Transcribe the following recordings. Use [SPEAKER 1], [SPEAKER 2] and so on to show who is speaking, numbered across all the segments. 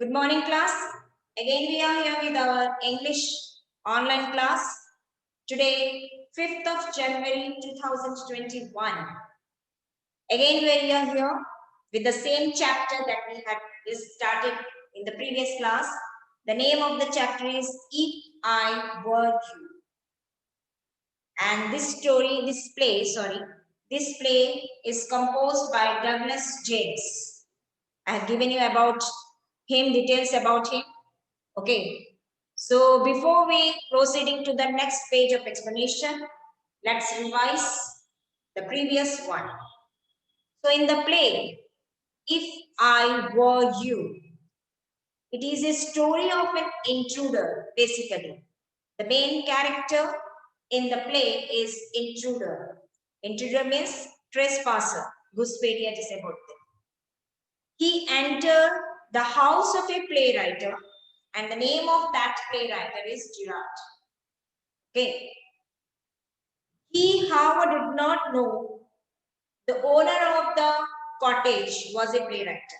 [SPEAKER 1] Good morning, class. Again, we are here with our English online class. Today, 5th of January 2021. Again, we are here with the same chapter that we had started in the previous class. The name of the chapter is If I Were You. And this play is composed by Douglas James. I have given you about him, details about him. Okay, so before we proceeding to the next page of explanation, let's revise the previous one. So in the play, If I Were You, it is a story of an intruder, basically. The main character in the play is intruder. Intruder means trespasser. घुसपैठिया जिसे बोलते हैं. He entered the house of a playwright, and the name of that playwright is Girard. Okay. He, however, did not know the owner of the cottage was a playwright.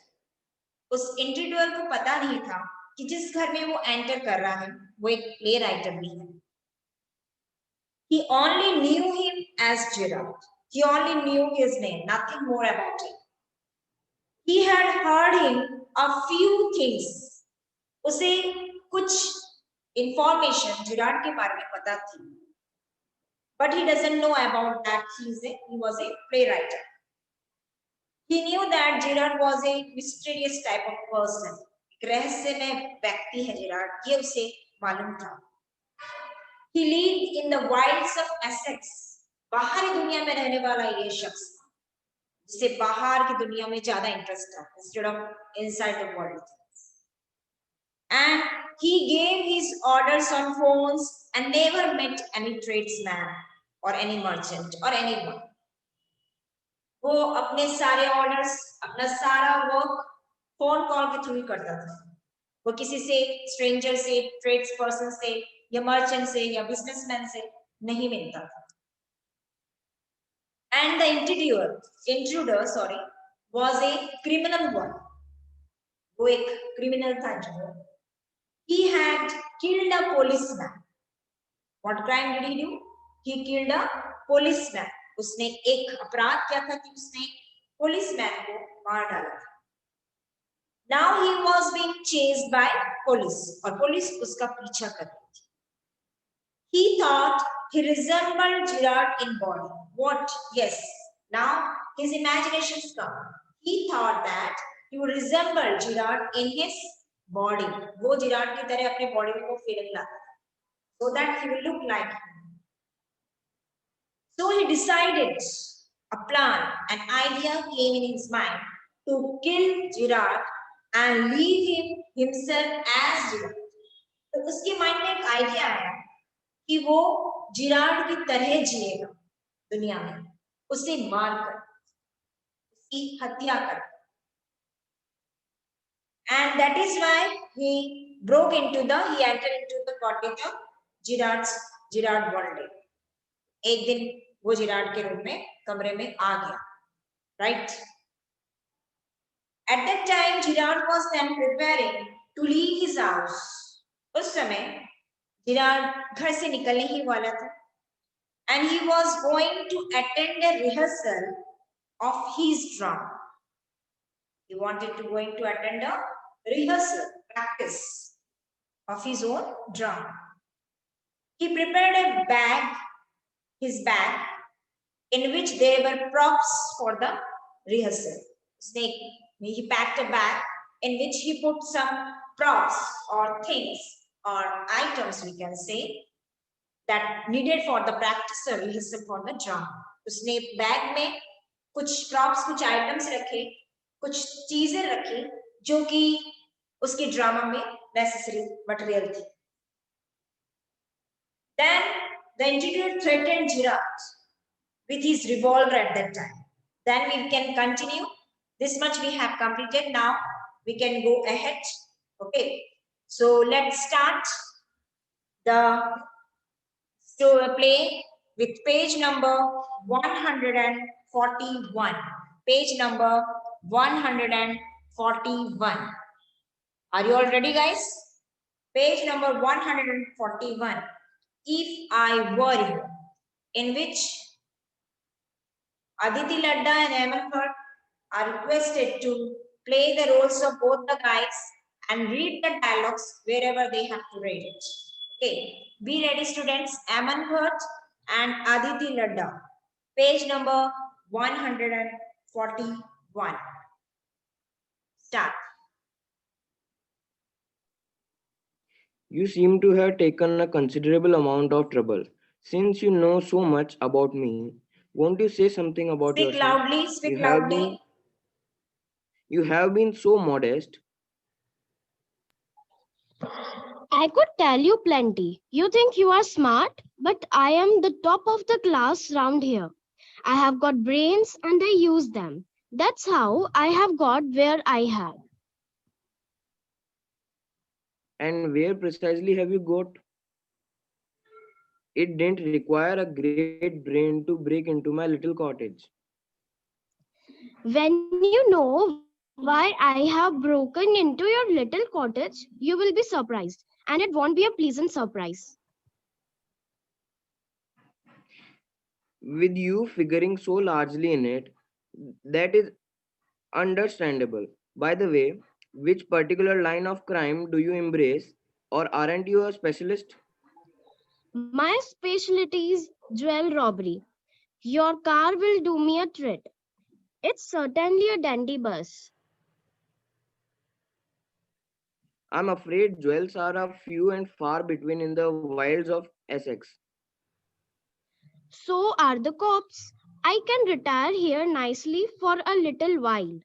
[SPEAKER 1] उस interviewer को पता नहीं था कि जिस घर में वो एंटर कर रहा है वो एक प्ले राइटर भी है. He only knew him as Gerard. He only knew his name, nothing more about him. He had heard him a few things. उसे कुछ इंफॉर्मेशन जिराड के बारे में पता थी. But he doesn't know about that he was a playwright. He knew that Gerard was a mysterious type of person. रहस्यमय व्यक्ति है जिराड, ये उसे मालूम था. He lived in the wilds of Essex. बाहरी दुनिया में रहने वाला ये शख्स जिसे बाहर की दुनिया में ज्यादा इंटरेस्ट था instead of inside the world. And he gave his orders on phones and never met any tradesman or any merchant or anyone. वो अपने सारे ऑर्डर्स, अपना सारा वर्क फोन कॉल के थ्रू ही करता था. वो किसी से, स्ट्रेंजर से, ट्रेड्स पर्सन से या मर्चेंट से या बिजनेसमैन से नहीं मिलता था. And the intruder, was a criminal one. वो एक क्रिमिनल था intruder. He had killed a policeman. What crime did he do? He killed a policeman. उसने एक अपराध किया था कि उसने पुलिसमैन को मार डाला था. Now he was being chased by police और पुलिस उसका पीछा कर रही थी. He thought he resembled Gerard in body. What? Yes. Now his imaginations come. He thought that he would resemble Gerard in his body. वो Gerard की तरह अपने body को feeling लाता था, so that he will look like him. So he decided a plan, an idea came in his mind to kill Gerard and leave him himself as Gerard. तो उसके mind में एक आइडिया आया कि वो जिराड की तरह जिएगा दुनिया में, उसे मार कर, उसकी हत्या कर. And that is why he entered into the cottage of Gerard one day. एक दिन वो जिराड के रूम में कमरे में आ गया. Right? At that time, Gerard was then preparing to leave his house. उस समय जिराड घर से निकलने ही वाला था. And he was going to attend a rehearsal of his drama. He wanted to attend a rehearsal, practice of his own drama. He prepared his bag, in which there were props for the rehearsal. He packed a bag in which he put some props or things or items, we can say, that needed for the practice or rehearsal for the drama. उसने bag में कुछ props, कुछ items रखे, कुछ चीजें रखी जो कि उसके ड्रामा में necessary material थी. Then the intruder threatened Gerard with his revolver at that time. Then we can continue. This much we have completed. Now we can go ahead. Okay. So let's start the play with page number 141. Page number 141. Are you all ready, guys? Page number 141. If I Were You, in which Aditi Ladda and Eamon Bhatt are requested to play the roles of both the guys and read the dialogues wherever they have to read it. Okay, be ready, students. Eamon Bhatt and Aditi Ladda. Page number 141. Start.
[SPEAKER 2] You seem to have taken a considerable amount of trouble. Since you know so much about me, won't you say something about
[SPEAKER 1] Speak
[SPEAKER 2] yourself?
[SPEAKER 1] loudly, speak
[SPEAKER 2] You have been
[SPEAKER 1] loudly.
[SPEAKER 2] you have been so modest.
[SPEAKER 3] I could tell you plenty. You think you are smart, but I am the top of the class round here. I have got brains and I use them. That's how I have got where I have.
[SPEAKER 2] And where precisely have you got? It didn't require a great brain to break into my little cottage.
[SPEAKER 3] When you know why I have broken into your little cottage, you will be surprised. And it won't be a pleasant surprise.
[SPEAKER 2] With you figuring so largely in it, that is understandable. By the way, which particular line of crime do you embrace, or aren't you a specialist?
[SPEAKER 3] My specialty is jewel robbery. Your car will do me a treat. It's certainly a dandy bus.
[SPEAKER 2] I'm afraid jewels are a few and far between in the wilds of Essex.
[SPEAKER 3] So are the cops. I can retire here nicely for a little while.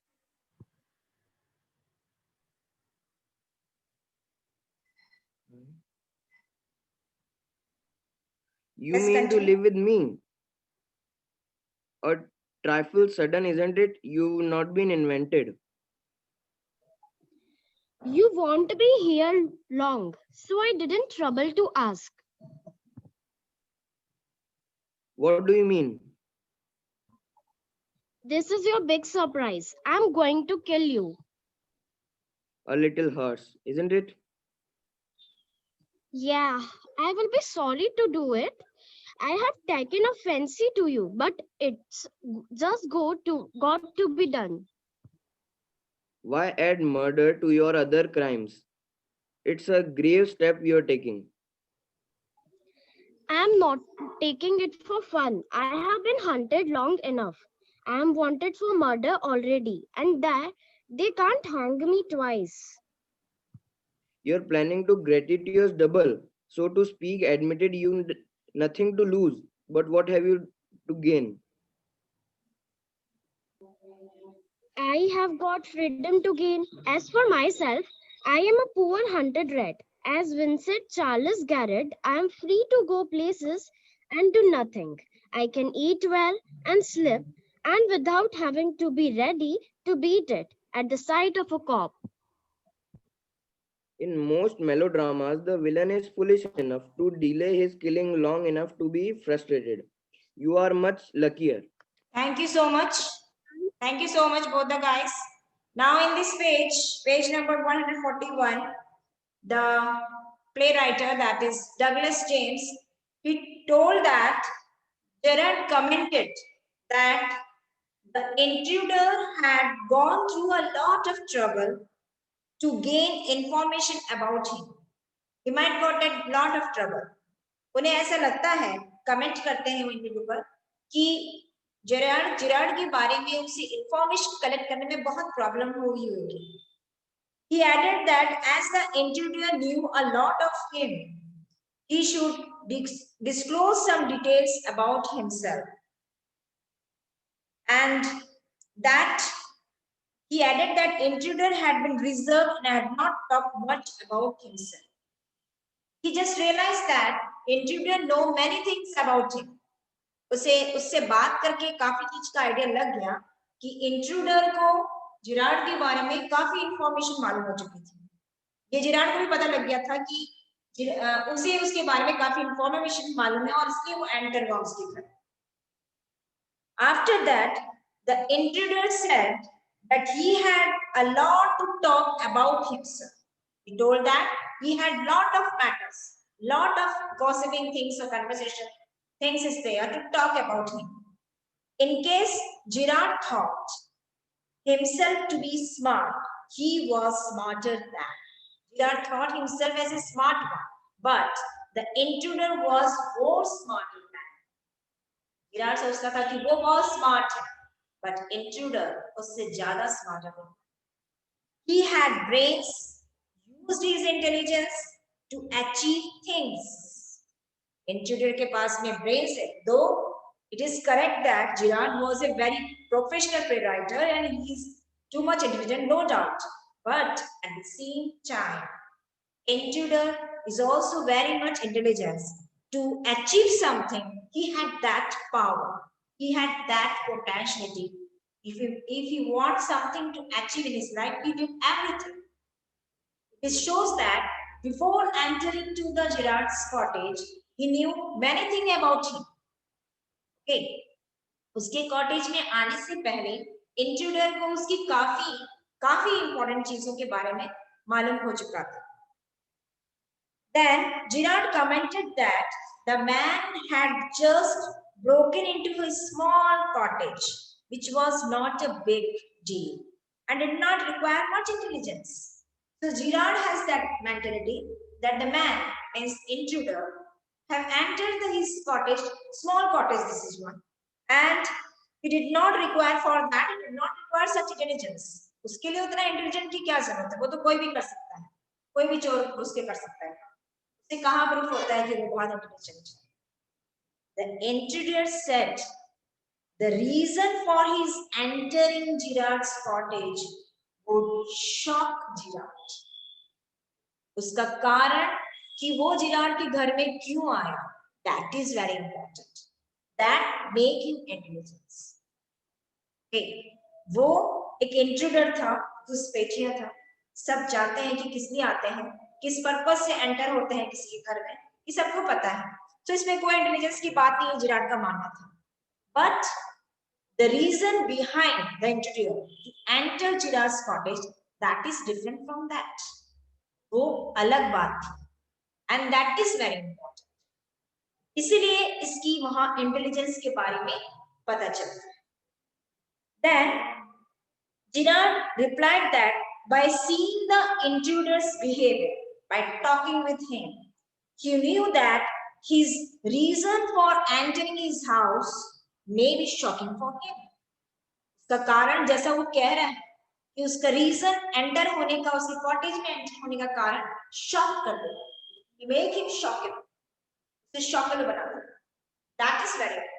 [SPEAKER 2] You
[SPEAKER 1] Let's
[SPEAKER 2] mean to
[SPEAKER 1] continue.
[SPEAKER 2] live with me? A trifle sudden, isn't it? You've not been invented.
[SPEAKER 3] You won't be here long, so I didn't trouble to ask.
[SPEAKER 2] What do you mean?
[SPEAKER 3] This is your big surprise. I'm going to kill you.
[SPEAKER 2] A little hearse, isn't it?
[SPEAKER 3] Yeah, I will be sorry to do it. I have taken a fancy to you, but it's just got to be done.
[SPEAKER 2] Why add murder to your other crimes? It's a grave step you're taking.
[SPEAKER 3] I'm not taking it for fun. I have been hunted long enough. I am wanted for murder already, and that they can't hang me twice.
[SPEAKER 2] You're planning to gratuitous double, so to speak, admitted nothing to lose. But what have you to gain?
[SPEAKER 3] I have got freedom to gain. As for myself, I am a poor hunted rat. As Vincent Charles Garrett, I am free to go places and do nothing. I can eat well and sleep, and without having to be ready to beat it at the sight of a cop.
[SPEAKER 2] In most melodramas, the villain is foolish enough to delay his killing long enough to be frustrated. You are much luckier.
[SPEAKER 1] Thank you so much. Thank you so much, both the guys. Now in this page, page number 141, the playwright, that is Douglas James, he told that Gerard commented that the intruder had gone through a lot of trouble to gain information about him. He might got a lot of trouble. उन्हें ऐसा लगता है, comment करते हैं interview पर कि Gerrard के बारे में उसे इंफॉर्मेशन कलेक्ट करने में बहुत प्रॉब्लम हुई होगी. He added that as the intruder knew a lot of him, he should disclose some details about himself. And that he added that intruder had been reserved and had not talked much about himself. He just realized that intruder know many things about him. उसे उससे बात करके काफी चीज का idea लग गया कि इंट्रूडर को जिरार्ड के बारे में काफी इंफॉर्मेशन मालूम हो चुकी थी. ये जिरार्ड को भी पता लग गया था कि उसे उसके बारे में काफी इंफॉर्मेशन मालूम है और इसलिए वो एंटर हुआ उसके घर. After that, the intruder said that he had a lot to talk about himself. He told that he had lot of matters, lot of gossiping things or conversation things is there to talk about him. In case Girard thought himself to be smart, he was smarter than. Girard thought himself as a smart one, but the intruder was more smarter than. Girard सोचता था कि वो बहुत smart है, but intruder उससे ज़्यादा smarter है. He had brains, used his intelligence to achieve things. Intruder के पास में brains है, though it is correct that Girard was a very professional playwright and he is too much intelligent, no doubt. But at the same time, intruder is also very much intelligent. To achieve something, he had that power. He had that potentiality. If he wants something to achieve in his life, he did everything. It shows that before entering to the Girard's cottage, he knew many things about him. Okay. उसके cottage में आने से पहले intruder को उसकी काफी important चीजों के बारे में मालूम हो चुका था. Then Girard commented that the man had just broken into a small cottage, which was not a big deal and did not require much intelligence. So Girard has that mentality that the man, means intruder, have entered his cottage, small cottage this is one, and he did not require for that, he did not require such intelligence. उसके लिए उतना intelligent की क्या जरूरत है, वो तो कोई भी कर सकता है, कोई भी चोर उसके कर सकता है. उससे कहाँ प्रूफ होता है कि वो बहुत इंटेलिजेंट है. The intruder said the reason for his entering Girard's cottage would shock Girard. उसका कारण कि वो जिराड के घर में क्यों आया, that is very important. That make him intelligence. Okay. वो एक इंट्रूडर था, घुसपैठिया था. सब जानते हैं कि किस लिए आते हैं, किस पर्पस से एंटर होते हैं किसी के घर में, ये सबको पता है. तो इसमें कोई इंटेलिजेंस की बात नहीं, जिराड का मानना था. But the reason behind the intruder to enter Girard's cottage, that is different from that. वो अलग बात थी. And that is very important. इसीलिए इसकी वहां इंटेलिजेंस के बारे में पता चलता है. Then Girard replied that by seeing the intruder's behavior, by talking with him, he knew that his reason for entering his house may be shocking for him. उसका कारण जैसा वो कह रहा है कि उसका रीजन एंटर होने का, उसके कॉटेज में एंटर होने का कारण शॉक कर देगा. Make him shockable. उसे शॉकेबल बना देगा. That is very important.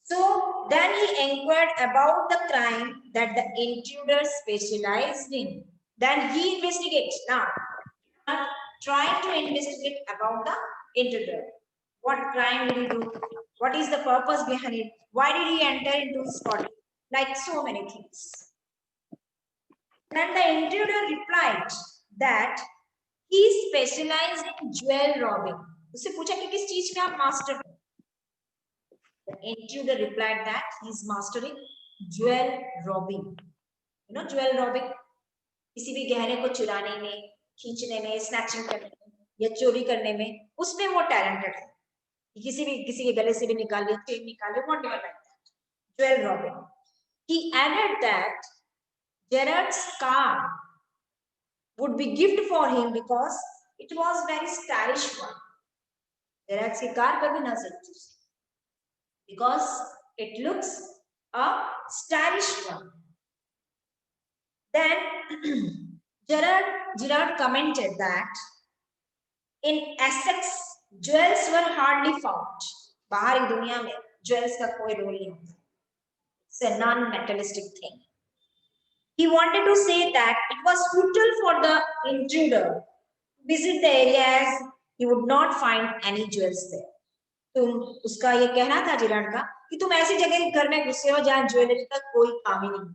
[SPEAKER 1] So then he inquired about the crime that the intruder specialized in. Then he investigates. Now, trying to investigate about the intruder. What crime did he do? What is the purpose behind it? Why did he enter into his body? Like so many things. Then the intruder replied that he specialized in jewel robbing. उससे पूछा कि किस चीज में आप master हो? The intruder replied that he is mastering jewel robbing. You know jewel robbing? किसी भी गहने को चुराने में, खींचने में, स्नैचिंग करने में या चोरी करने में, उसमें वो टैलेंटेड है. किसी के गले से भी निकाल ले, चेन निकाल ले, whatever like that. Jewel robbing. He added that Gerard's car would be gift for him because it was very stylish one. Gerard's car पर भी नजर थी because it looks a stylish one. Then Girard commented that in Essex jewels were hardly found. बाहरी दुनिया में jewels का कोई role नहीं होता. It's a non-metallistic thing. He wanted to say that it was futile for the intruder to visit the area as he would not find any jewels there. तो उसका ये कहना था जिराड का कि तुम ऐसी जगह घर में घुसे हो जहाँ ज्वेलरी का कोई काम ही नहीं,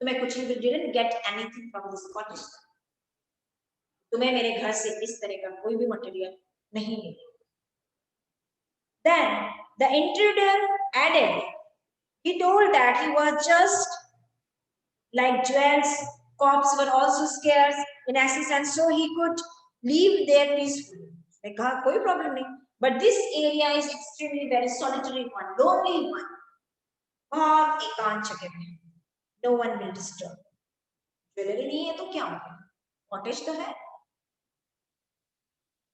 [SPEAKER 1] तुम्हें कुछ नहीं, didn't get anything from this cottage. तुम्हें मेरे घर से इस तरह का कोई भी मटेरियल नहीं मिला. Then the intruder added, he told that he was just like jewels Cops were also scarce in access, and so he could live there peacefully. Like, koi problem nahi. But this area is extremely very solitary one, lonely one. बहुत एकांत जगह है. No one will disturb. Jewelry नहीं है तो क्या होगा? Cottage तो है.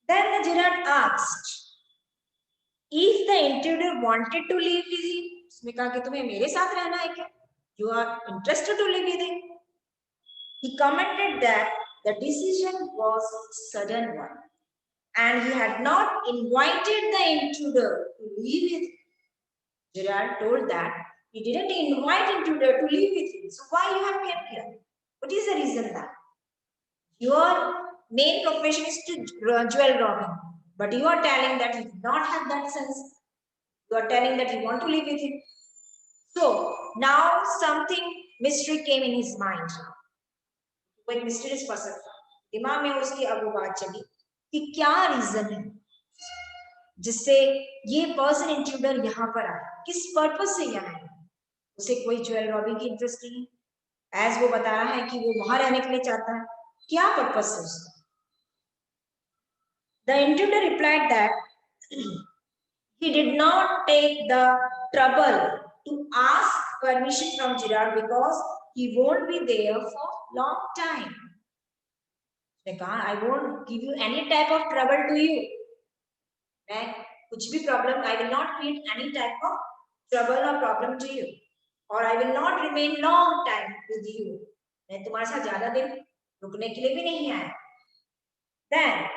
[SPEAKER 1] Then the Girard asked if the intruder wanted to live with him. उसने कहा कि तुम्हें मेरे साथ रहना है क्या? You are interested to live with him. He commented that the decision was sudden one, and he had not invited the intruder to live with him. Girard told that he didn't invite intruder to live with him. So why you have came here? What is the reason that your main profession is to jewel robbing, but you are telling that you do not have that sense. You are telling that you want to live with him. So now something mystery came in his mind. वो एक mysterious person था. दिमाग में उसकी अब वो बात चली कि क्या रीजन है जिससे ये पर्सन इंट्रूडर यहाँ पर आया, किस पर्पस से यहाँ आया. उसे कोई ज्वेल रॉबिंग की इंटरेस्ट नहीं, एज वो बता रहा है कि वो वहां रहने के लिए चाहता है. क्या पर्पस है उसका? The intruder replied that he did not take the trouble to ask permission from Girard because he won't be there for long time. I won't give you any type of trouble to you. मैं कुछ भी problem, I will not create any type of trouble or problem to you, or I will not remain long time with you. मैं तुम्हारे साथ ज्यादा दिन रुकने के लिए भी नहीं आया. Then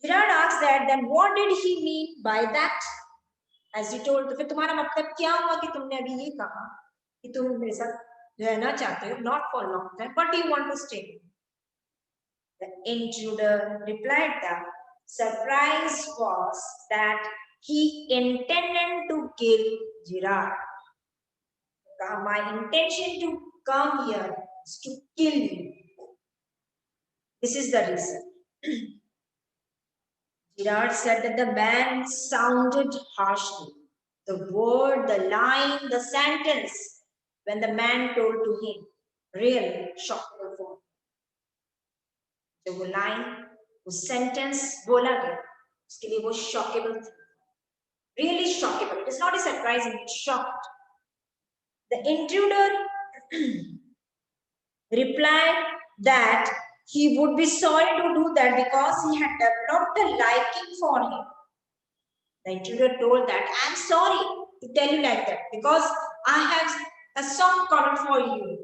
[SPEAKER 1] Girard asked that, then what did he mean by that? As he told, तो फिर तुम्हारा मतलब क्या हुआ कि तुमने अभी ये कहा कि तुम मेरे साथ रहना चाहते हो, not for long time, but you want to stay. The intruder replied that surprise was that he intended to kill Girard. My intention to come here is to kill you. This is the reason. Girard said that the man sounded harshly. The word, the line, the sentence, when the man told to him, really shockable for him. जो वो line, वो sentence बोला गया, उसके लिए वो shockable था. Really shockable. It is not a surprising, it's shocked. The intruder replied that he would be sorry to do that because he had developed a liking for him. The intruder told that, I am sorry to tell you like that because I have a soft corner for you.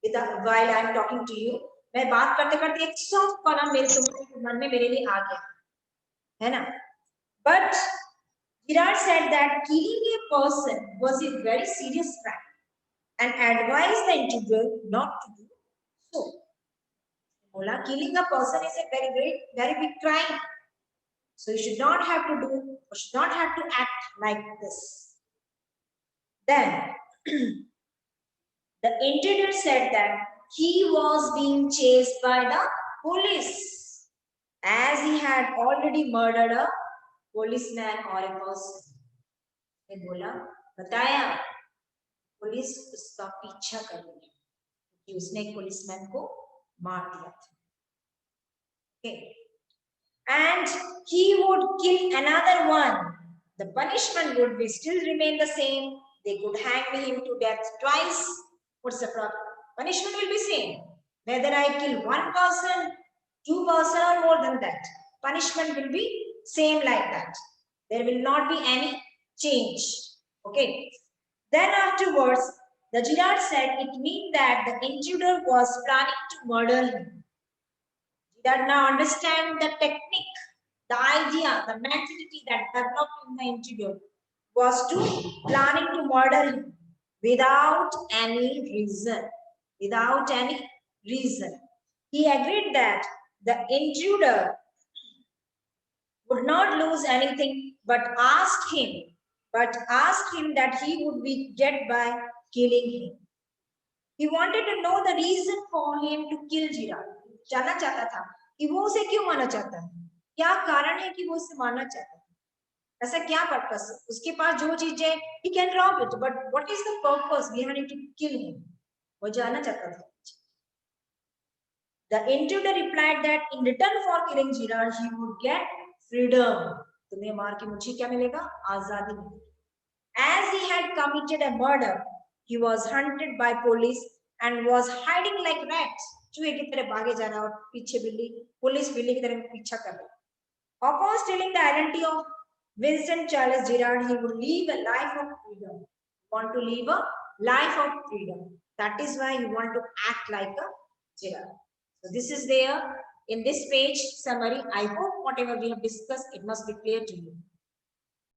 [SPEAKER 1] While I am talking to you, मैं बात करते करते एक soft corner मेरे तुम्हारे मन में मेरे लिए आ गया, है ना? But Girard said that killing a person was a very serious crime and advised the intruder not to do so. बोला killing a person is a very big crime. So you should not have to do or should not have to act like this. Then the intruder said that he was being chased by the police as he had already murdered a policeman or a person. ने बोला बताया police उसका पीछा कर रही है कि उसने एक पुलिसमैन को मार दिया था. Okay. And he would kill another one. The punishment would be still remain the same. They could hang him to death twice. What's the problem? Punishment will be same. Whether I kill one person, two person, or more than that, punishment will be same like that. There will not be any change. Okay. Then afterwards, the Girard said it means that the intruder was planning to murder him. That now understand the technique, the idea, the mentality that developed in the intruder was to planning to murder him without any reason. Without any reason. He agreed that the intruder would not lose anything but asked him that he would be get by killing him. He wanted to know the reason for him to kill Girard. जानना चाहता था कि वो उसे क्यों मारना चाहता है, क्या कारण है कि वो उसे मारना चाहता है, ऐसा क्या पर्पस है. उसके पास जो चीज है he can rob it, but what is the purpose behind it to kill him? वो जानना चाहता था. The intruder replied that in return for killing Gerard, he would get freedom. तुम्हें मार के मुझे क्या मिलेगा? आजादी मिलेगी. As he had committed a murder, he was hunted by police and was hiding like rats. चूहे की तरह भागे जा रहा और पीछे बिल्ली, पुलिस बिल्ली की तरह पीछा कर रही. Upon stealing the identity of Vincent Charles Gerard, he would live a life of freedom. Want to live a life of freedom. That is why you want to act like a Gerard. So this is there in this page summary. I hope whatever we have discussed, it must be clear to you.